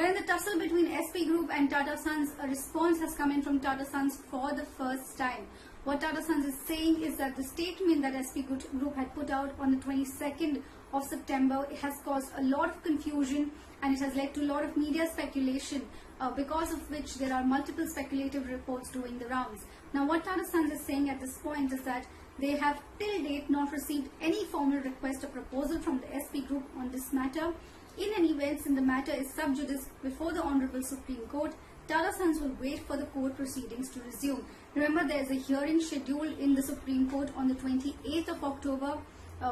Well, in the tussle between SP Group and Tata Sons, a response has come in from Tata Sons for the first time. What Tata Sons is saying is that the statement that SP Group had put out on the 22nd of September has caused a lot of confusion, and it has led to a lot of media speculation, because of which there are multiple speculative reports doing the rounds. Now, what Tata Sons is saying at this point is that they have till date not received any formal request or proposal from the SP Group on this matter. In any event, since the matter is sub judice before the Honorable Supreme Court, Tata Sons will wait for the court proceedings to resume. Remember, there is a hearing scheduled in the Supreme Court on the 28th of October.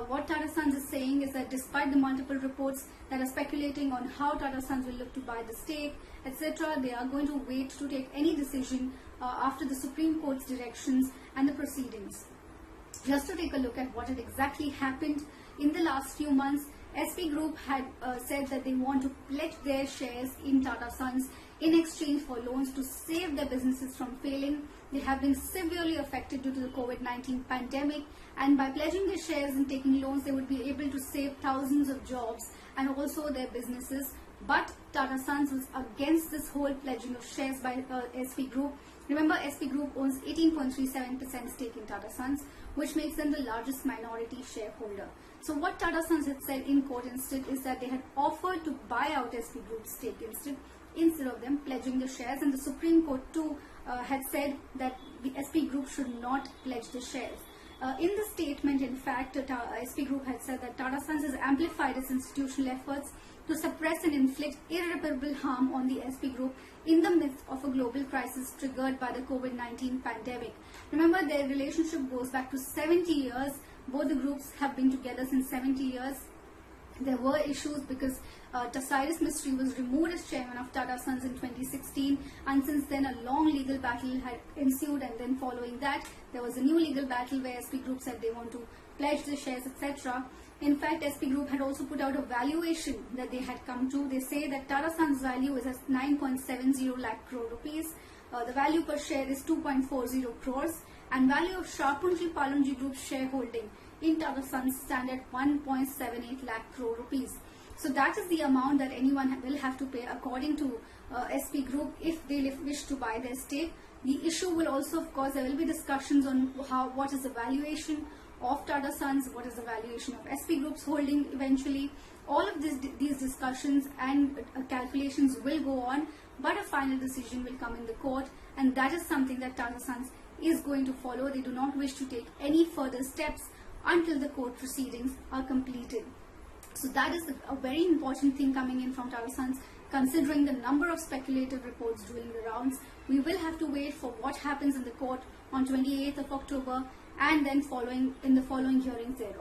What Tata Sons is saying is that despite the multiple reports that are speculating on how Tata Sons will look to buy the stake, etc., they are going to wait to take any decision after the Supreme Court's directions and the proceedings. Just to take a look at what had exactly happened in the last few months, SP Group had said that they want to pledge their shares in Tata Sons in exchange for loans to save their businesses from failing. They have been severely affected due to the COVID-19 pandemic, and by pledging their shares and taking loans, they would be able to save thousands of jobs and also their businesses. But Tata Sons was against this whole pledging of shares by SP Group. Remember, SP Group owns 18.37% stake in Tata Sons, which makes them the largest minority shareholder. So what Tata Sons had said in court instead is that they had offered to buy out SP Group's stake instead of them pledging the shares, and the Supreme Court too had said that the SP Group should not pledge the shares. In the statement, in fact, SP Group had said that Tata Sons has amplified its institutional efforts to suppress and inflict irreparable harm on the SP Group in the midst of a global crisis triggered by the COVID-19 pandemic. Remember, their relationship goes back to 70 years. Both the groups have been together since 70 years. There were issues because Mistry was removed as chairman of Tata Sons in 2016, and since then a long legal battle had ensued, and then following that there was a new legal battle where SP Group said they want to pledge the shares, etc. In fact, SP Group had also put out a valuation that they had come to. They say that Tata Sons value is at 9.70 lakh crore rupees. The value per share is 2.40 crores, and value of Sharpunji Palunji Group's shareholding in Tata Sons stand at 1.78 lakh crore rupees. So that is the amount that anyone will have to pay according to SP Group if they wish to buy their stake. The issue will also, of course, there will be discussions on what is the valuation of Tata Sons, what is the valuation of SP Group's holding eventually. All of these discussions and calculations will go on, but a final decision will come in the court, and that is something that Tata Sons is going to follow. They do not wish to take any further steps until the court proceedings are completed. So that is a very important thing coming in from Tata Sons, considering the number of speculative reports doing the rounds. We will have to wait for what happens in the court on 28th of October and then in the following hearings thereon.